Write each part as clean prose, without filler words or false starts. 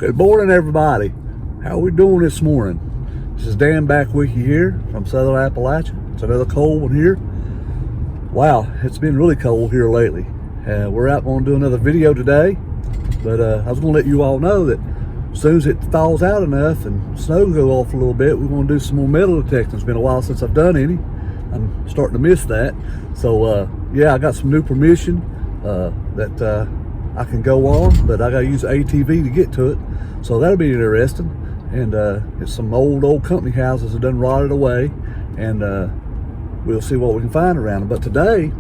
Good morning, everybody. How we doing this morning? This is Dan back with you here from Southern Appalachia. It's another cold one here. Wow, it's been really cold here lately. We're out going to do another video today, but I was going to let you all know that as soon as it thaws out enough and snow go off a little bit, we're going to do some more metal detecting. It's been a while since I've done any. I'm starting to miss that. So yeah, I got some new permission that I can go on, but I got to use ATV to get to it. So that'll be interesting. And it's some old company houses that done rotted away, and we'll see what we can find around them. But today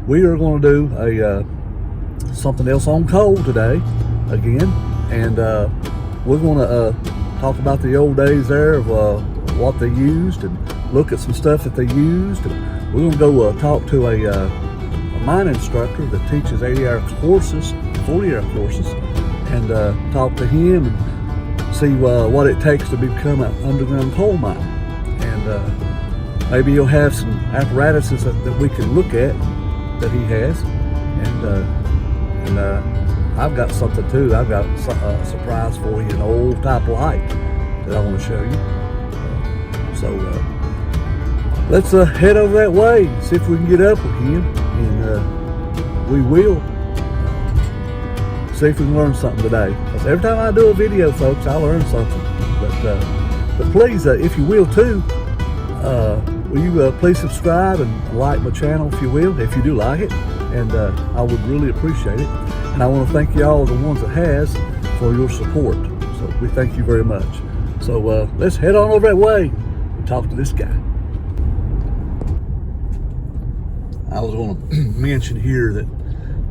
we are going to do a something else on coal today again, and we're going to talk about the old days there of what they used and look at some stuff that they used. And we're going to go talk to a mine instructor that teaches 80-hour courses, 40-hour courses, and talk to him and see what it takes to become an underground coal miner. And maybe he'll have some apparatuses that we can look at that he has. And I've got something too. I've got a surprise for you, an old type light that I want to show you. So let's head over that way and see if we can get up with him, and we will see if we can learn something today. Because every time I do a video, folks, I learn something. But please, if you will too, will you please subscribe and like my channel if you will, if you do like it, and I would really appreciate it. And I want to thank you all, the ones that has, for your support. So we thank you very much. So let's head on over that way and talk to this guy. I was going to mention here that,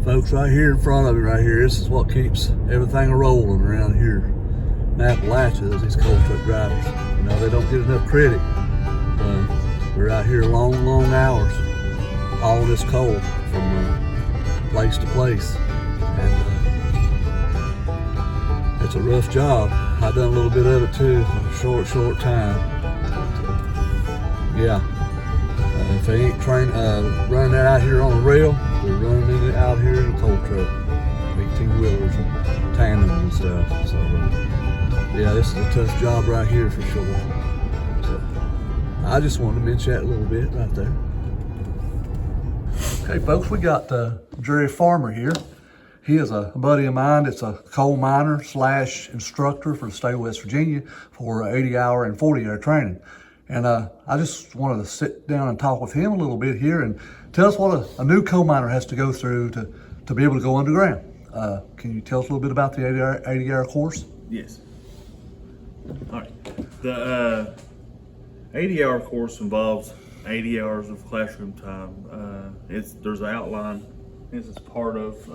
folks, right here in front of me, right here, this is what keeps everything rolling around here in Appalachia, is these coal truck drivers. You know, they don't get enough credit. We're out here long hours hauling this coal from place to place, and it's a rough job. I done a little bit of it too in a short time. But, yeah. If they ain't running that out here on a rail, they're running it out here in a coal truck, 18-wheelers and tandems and stuff. So yeah, this is a tough job right here for sure. So I just wanted to mention that a little bit right there. Okay, folks, we got Jerry Farmer here. He is a buddy of mine that's a coal miner / instructor for the state of West Virginia for 80-hour and 40-hour training. And I just wanted to sit down and talk with him a little bit here and tell us what a new coal miner has to go through to be able to go underground. Can you tell us a little bit about the 80-hour course? Yes. All right. The 80-hour course involves 80 hours of classroom time. There's an outline. This is part of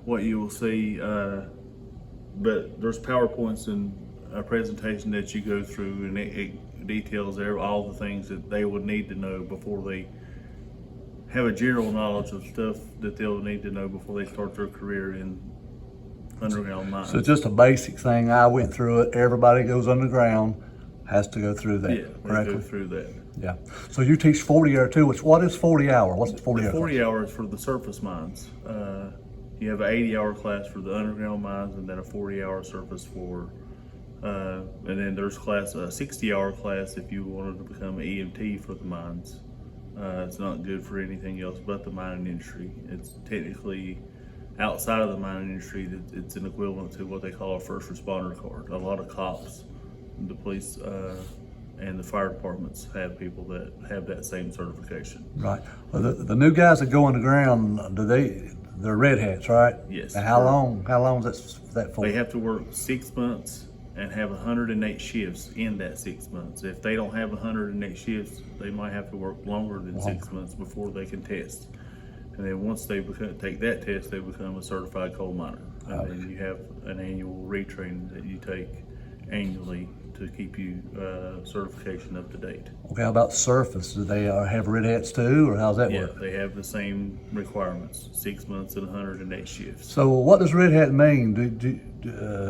what you will see, but there's PowerPoints and a presentation that you go through, and it details all the things that they would need to know before they have a general knowledge of stuff that they'll need to know before they start their career in underground mines. So it's just a basic thing. I went through it. Everybody goes underground has to go through that. Yeah, correctly? go through that. Yeah. So you teach 40-hour too. What is 40-hour? What's 40-hour? 40 hours for the surface mines. You have an 80-hour class for the underground mines, and then a 40-hour surface for. And then there's a 60-hour class if you wanted to become an EMT for the mines. It's not good for anything else but the mining industry. It's technically outside of the mining industry. It's an equivalent to what they call a first responder card. A lot of cops, the police, and the fire departments have people that have that same certification. Right. Well, the new guys that go underground, they're red hats, right? Yes. And how long is that for? They have to work 6 months and have 108 shifts in that 6 months. If they don't have 108 shifts, they might have to work longer than 6 months before they can test. And then once they take that test, they become a certified coal miner. And then you have an annual retraining that you take annually to keep you certification up to date. Okay, how about surface? Do they have red hats too, or how's that work? Yeah, they have the same requirements, 6 months and 108 shifts. So what does red hat mean?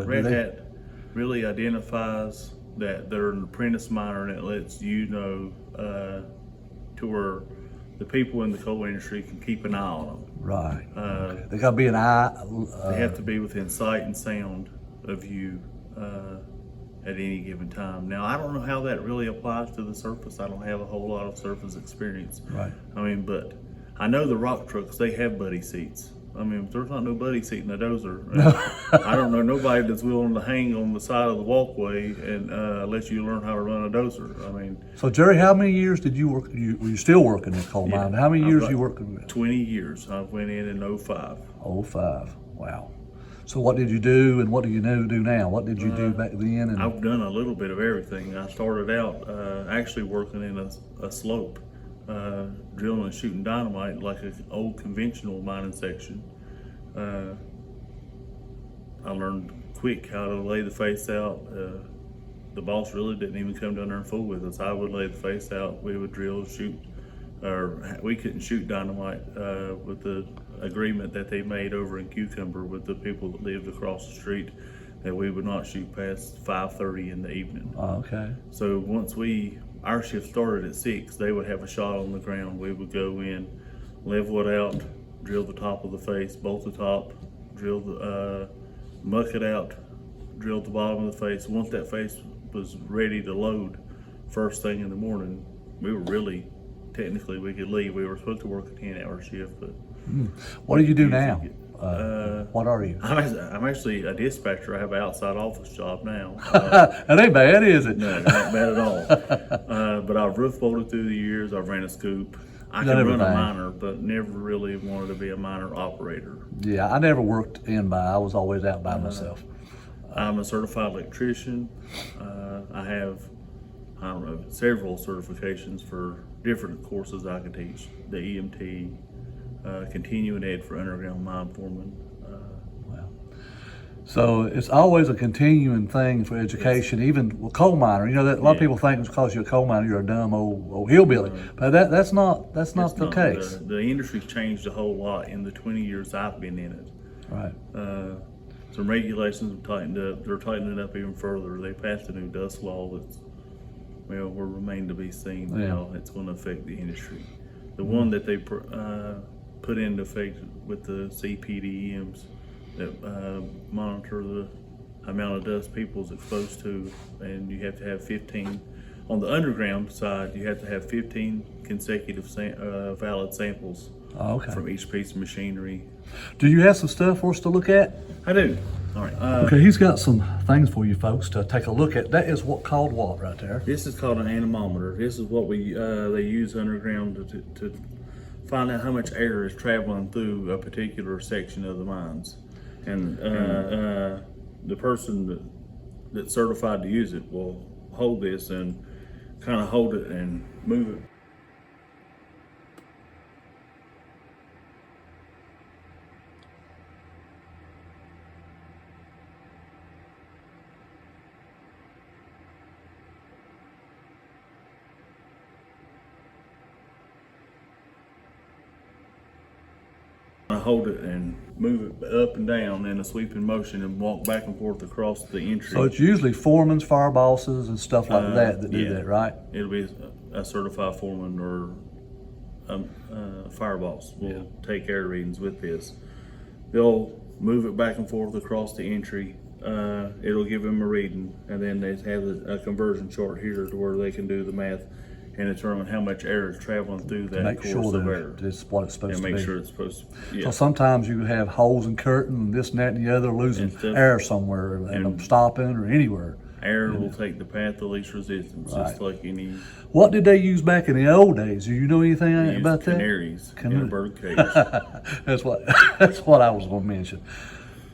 Red hat really identifies that they're an apprentice miner, and it lets you know to where the people in the coal industry can keep an eye on them. Right. Okay. They got to be an eye. They have to be within sight and sound of you at any given time. Now, I don't know how that really applies to the surface. I don't have a whole lot of surface experience. Right. I mean, but I know the rock trucks, they have buddy seats. I mean, there's not no buddy seat in a dozer. I don't know nobody that's willing to hang on the side of the walkway and let you learn how to run a dozer. I mean, So Jerry, how many years did you work? Were you still working at coal mine? How many years you working with? 20 years. I went in 05. 05. Wow. So what did you do, and what do you do now? What did you do back then? And I've done a little bit of everything. I started out actually working in a slope, drilling and shooting dynamite like an old conventional mining section. I learned quick how to lay the face out. The boss really didn't even come down there and fool with us. I would lay the face out. We would drill, shoot, or we couldn't shoot dynamite with the agreement that they made over in Cucumber with the people that lived across the street, that we would not shoot past 5:30 in the evening. okay. So once our shift started at 6, they would have a shot on the ground. We would go in, level it out, drill the top of the face, bolt the top, drill the, muck it out, drill the bottom of the face. Once that face was ready to load, first thing in the morning, we were really, technically we could leave. We were supposed to work a 10-hour shift, but. What do you do now? What are you? I'm actually a dispatcher. I have an outside office job now. That ain't bad, is it? No, not bad at all. But I've roof bolted through the years. I've ran a scoop. I can run a miner, but never really wanted to be a miner operator. Yeah, I never worked in by. I was always out by myself. I'm a certified electrician. I have, I don't know, several certifications for different courses I can teach. The EMT, continuing ed for underground mine foreman. Wow. So it's always a continuing thing for education, even with coal miner. You know that a lot of people think because you're a coal miner, you're a dumb old hillbilly, but that's not the case. The industry's changed a whole lot in the 20 years I've been in it. Right. Some regulations have tightened up. They're tightening it up even further. They passed a new dust law that's, well, will remain to be seen how it's going to affect the industry. The one that they put into effect with the CPDMs that monitor the amount of dust people's exposed to, and you have to have 15 on the underground side. You have to have 15 consecutive valid samples from each piece of machinery. Do you have some stuff for us to look at? I do. All right. Okay, he's got some things for you folks to take a look at. That is called what right there? This is called an anemometer. This is what they use underground to find out how much air is traveling through a particular section of the mines. And the person that's certified to use it will hold this and kind of hold it and move it. Hold it and move it up and down in a sweeping motion and walk back and forth across the entry. So it's usually foremans, fire bosses, and stuff like that do that, right? It'll be a certified foreman or a fire boss will take air readings with this. They'll move it back and forth across the entry. It'll give them a reading, and then they have a conversion chart here to where they can do the math and determine how much air is traveling through that course of air. It's what it's supposed to be. And make sure it's supposed to, yeah. So sometimes you have holes in curtain and this and that and the other, losing air somewhere and them stopping or anywhere. Air will take the path of least resistance, just like any. What did they use back in the old days? Do you know anything about that? Canaries in a bird cage. That's what I was going to mention.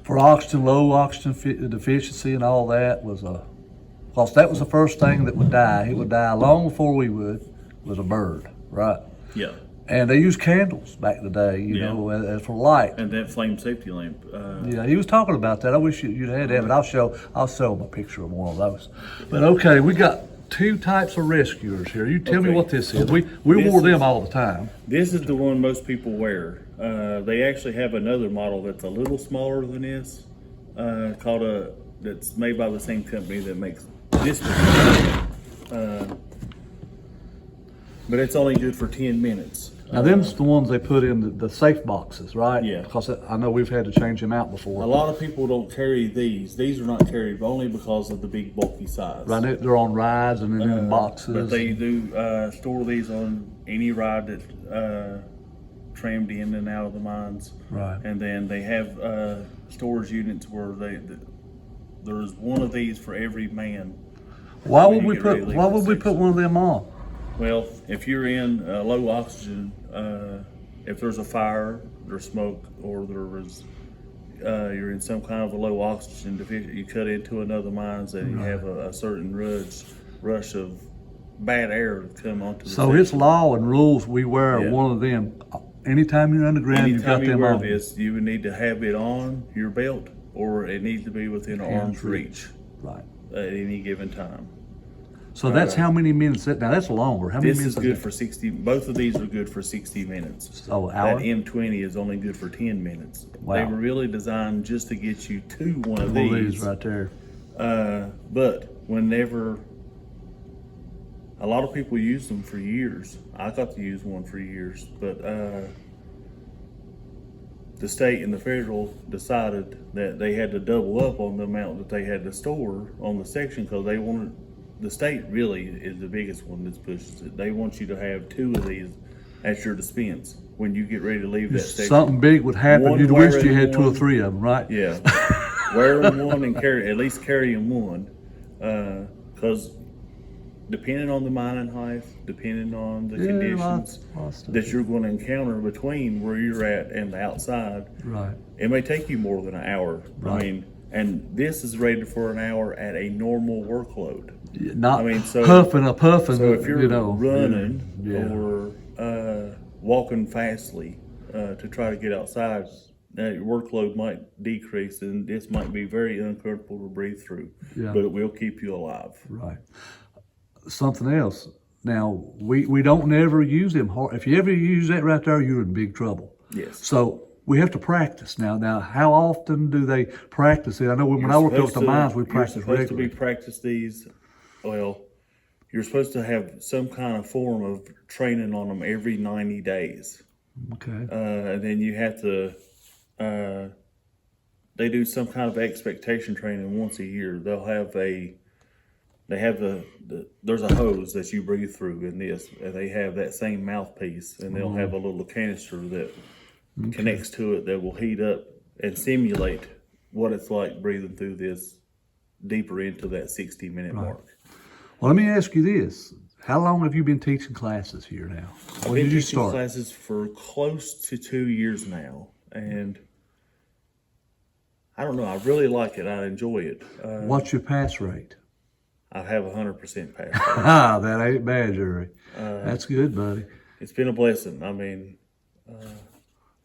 For oxygen, low oxygen deficiency and all that because that was the first thing that would die. It would die long before we would, was a bird, right? Yeah. And they used candles back in the day, you know, as for light. And that flame safety lamp. Yeah, he was talking about that. I wish you'd had that, but I'll show him a picture of one of those. But okay, we got two types of rescuers here. You tell me what this is. We wore them all the time. This is the one most people wear. They actually have another model that's a little smaller than this, that's made by the same company that makes this one. But it's only good for 10 minutes. Now, them's the ones they put in the safe boxes, right? Yeah. Because I know we've had to change them out before. A lot of people don't carry these. These are not carried only because of the big bulky size. Right, they're on rides and then in boxes. But they do store these on any ride that trammed in and out of the mines. Right. And then they have storage units where there's one of these for every man. Why would we put one of them on? Well, if you're in low oxygen, if there's a fire, there's smoke, or you're in some kind of a low oxygen deficient, you cut into another mines and you have a certain rush of bad air to come onto the So it's law and rules we wear one of them. Anytime you're underground, you've got them on. Anytime you wear this, you would need to have it on your belt, or it needs to be within arm's reach. Right. At any given time. So that's how many minutes? Now that's longer. How many This minutes? is good for 60. Both of these are good for 60 minutes. So hour? That M20 is only good for 10 minutes. Wow. They were really designed just to get you to one of One of these. these right there. But whenever a lot of people use them for years, I got to use one for years, but the state and the federal decided that they had to double up on the amount that they had to store on the section because they wanted. The state really is the biggest one that pushes it. They want you to have 2 of these at your dispense when you get ready to leave that section. Something big would happen. You'd wish you had 2 or 3 of them, right? Yeah. Wearing one and at least carrying one. Because depending on the mining height, depending on the conditions that you're going to encounter between where you're at and the outside, right, it may take you more than an hour. Right. I mean, and this is rated for an hour at a normal workload. Not puffing. So if you're running or walking fastly to try to get outside, your workload might decrease, and this might be very uncomfortable to breathe through. Yeah. But it will keep you alive. Right. Something else. Now we don't never use them hard. If you ever use that right there, you're in big trouble. Yes. So we have to practice now. Now, how often do they practice it? I know when I worked up at the mines, we practiced regularly. You're supposed to practice these. Well, you're supposed to have some kind of form of training on them every 90 days. Okay. And then you have to, they do some kind of expectation training once a year. There's a hose that you breathe through in this, and they have that same mouthpiece, and they'll have a little canister that connects to it that will heat up and simulate what it's like breathing through this deeper into that 60-minute mark. Well, let me ask you this. How long have you been teaching classes here now? I've been teaching classes for close to 2 years now, and I don't know, I really like it. I enjoy it. What's your pass rate? I have 100% pass rate. That ain't bad, Jerry. That's good, buddy. It's been a blessing. I mean,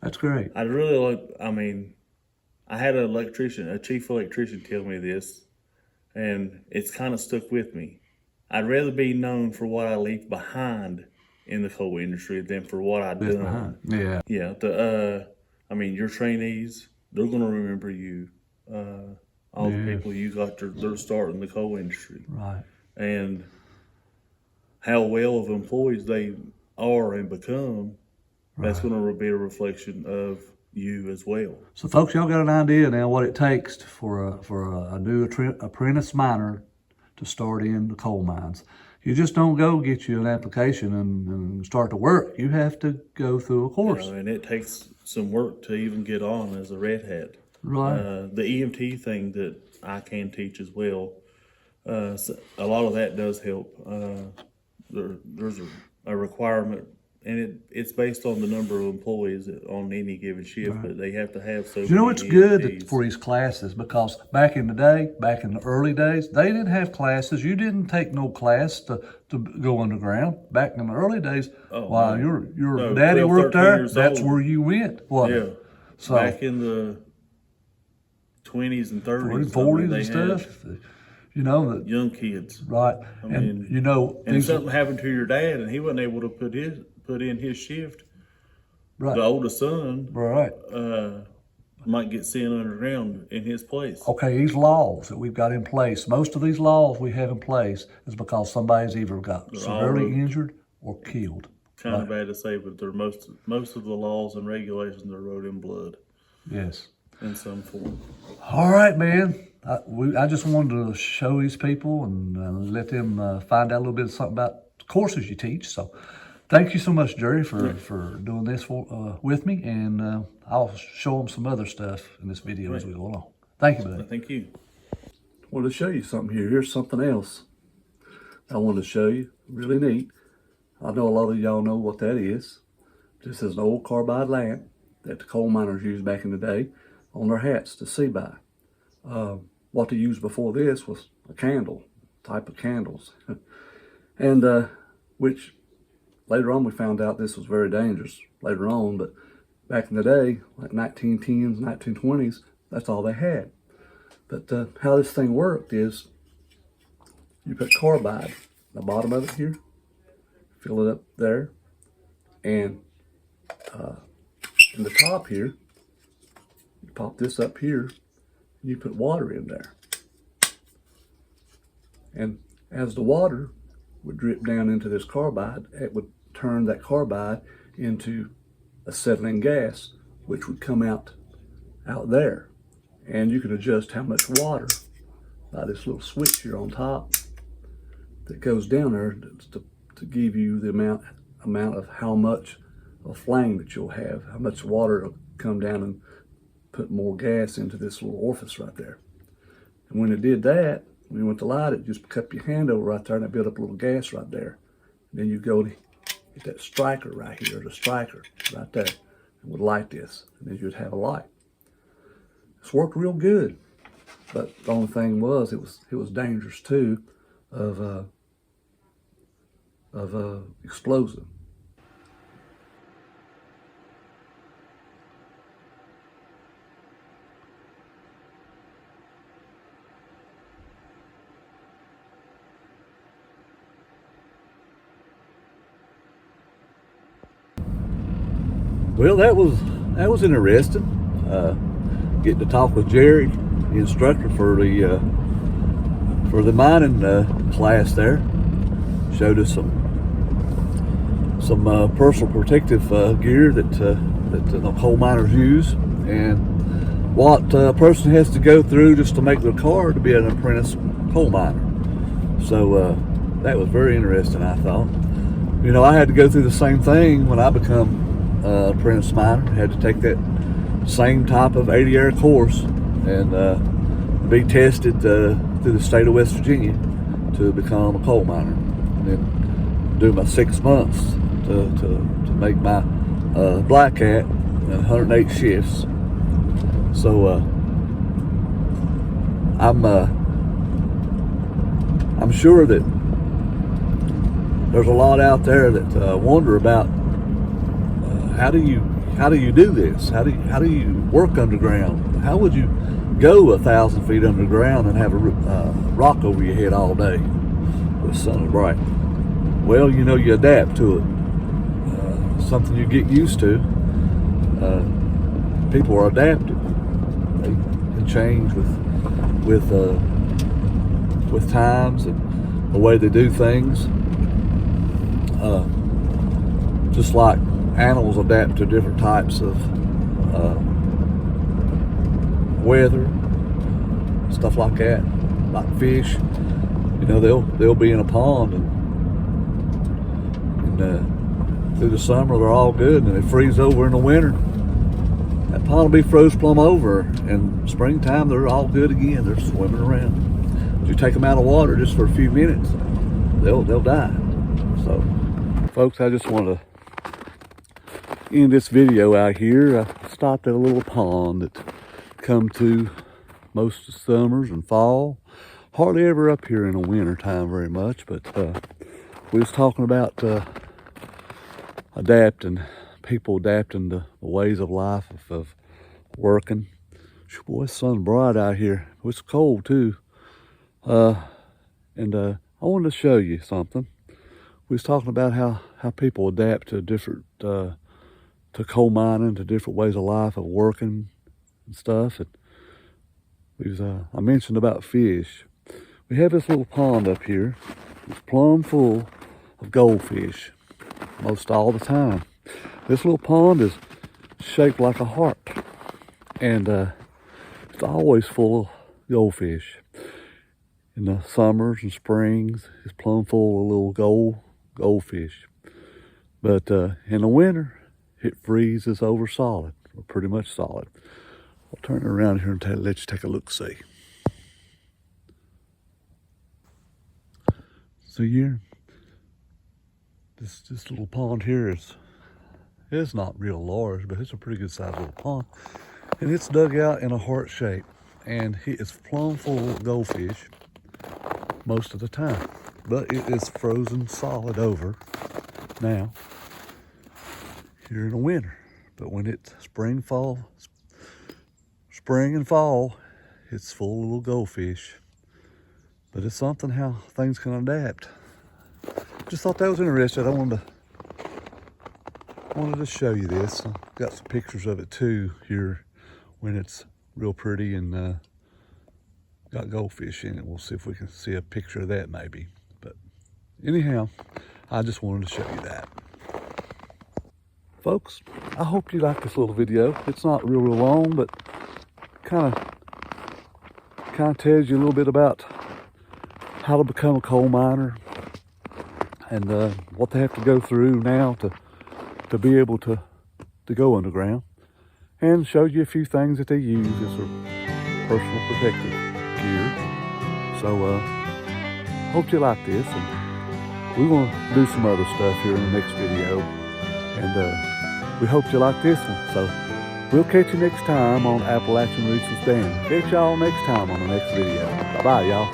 that's great. I really like, I had a chief electrician tell me this, and it's kind of stuck with me. I'd rather be known for what I leave behind in the coal industry than for what I done. Yeah. Yeah. Your trainees, they're going to remember you. All the people you got their start in the coal industry. Right. And how well of employees they are and become, that's going to be a reflection of you as well. So, folks, y'all got an idea now what it takes for a new apprentice miner to start in the coal mines. You just don't go get you an application and start to work. You have to go through a course. And it takes some work to even get on as a red hat. Right. The EMT thing that I can teach as well, so a lot of that does help. There's a requirement, and it's based on the number of employees on any given shift, but they have to have so many it's good EMTs. for these classes because back in the early days, they didn't have classes. You didn't take no class to go underground. Back in the early days, while your daddy worked there, that's where you went. So back in the 20s and 30s, 40s and stuff. Young kids, right? And something happened to your dad, and he wasn't able to put in his shift. Right. The oldest son, right, might get sent underground in his place. Okay, these laws that we've got in place, most of these laws we have in place is because somebody's either got severely injured or killed. kind of bad to say, but they're most of the laws and regulations are wrote in blood Yes. in some form. All right, man. I just wanted to show these people and let them find out a little bit of something about the courses you teach. So thank you so much, Jerry, for doing this with me. And I'll show them some other stuff in this video as we go along. Thank you, buddy. Thank you. I wanted to show you something here. Here's something else I wanted to show you. Really neat. I know a lot of y'all know what that is. This is an old carbide lamp that the coal miners used back in the day on their hats to see by. What they used before this was a candle, type of candles. And which later on we found out this was very dangerous later on, but back in the day, like 1910s, 1920s, that's all they had. But how this thing worked is you put carbide at the bottom of it here, fill it up there, and in the top here, you pop this up here, and you put water in there. And as the water would drip down into this carbide, it would turn that carbide into acetylene gas, which would come out there. And you can adjust how much water by this little switch here on top that goes down there to give you the amount of how much of flame that you'll have, how much water will come down and put more gas into this little orifice right there. And when it did that, when you went to light it, just cup your hand over right there and it built up a little gas right there. And then you go to get that striker right here, the striker right there, and would light this, and then you'd have a light. It's worked real good, but the only thing was it was dangerous too of explosive. Well, that was interesting. Getting to talk with Jerry, the instructor for the mining class there. Showed us some personal protective gear that the coal miners use, and what a person has to go through just to make their card to be an apprentice coal miner. So that was very interesting, I thought. You know, I had to go through the same thing when I become apprentice miner. Had to take that same type of 80-hour course and be tested through the state of West Virginia to become a coal miner, and then do my 6 months to make my black hat, 108 shifts. So I'm sure that there's a lot out there that wonder about how do you do this? How do you work underground? How would you go 1,000 feet underground and have a rock over your head all day with sun bright? Well, you know, you adapt to it. Something you get used to. People are adaptive. They can change with times and the way they do things. Just like animals adapt to different types of weather, stuff like that. Like fish, you know, they'll be in a pond and through the summer they're all good, and they freeze over in the winter. That pond will be froze plumb over, and springtime they're all good again. They're swimming around. If you take them out of water just for a few minutes, they'll die. So, folks, I just want to end this video out here. I stopped at a little pond that come to most of summers and fall. Hardly ever up here in the winter time very much, but we was talking about people adapting to the ways of life of working. Boy, it's sun bright out here. It's cold too. And I wanted to show you something. We was talking about how people adapt to different to coal mining, to different ways of life, of working and stuff. And I mentioned about fish. We have this little pond up here. It's plumb full of goldfish. most all the time. This little pond is shaped like a heart, and it's always full of goldfish. In the summers and springs, it's plumb full of little goldfish. But in the winter, it freezes over solid, or pretty much solid. I'll turn it around here and let you take a look-see. See here, this little pond here is not real large, but it's a pretty good sized little pond. And it's dug out in a heart shape, and it's plumb full of goldfish most of the time. But it is frozen solid over now here in the winter. But when it's spring and fall, it's full of little goldfish. But it's something how things can adapt. Just thought that was interesting. I wanted to show you this. I've got some pictures of it too here when it's real pretty and got goldfish in it. We'll see if we can see a picture of that maybe. But anyhow, I just wanted to show you that. Folks, I hope you like this little video. It's not real long, but kind of tells you a little bit about how to become a coal miner and what they have to go through now to be able to go underground, and showed you a few things that they use as their personal protective gear. So hope you like this, and we're going to do some other stuff here in the next video, and we hope you like this one. So we'll catch you next time on Appalachian Roots with Dan. Catch y'all next time on the next video. Bye-bye, y'all.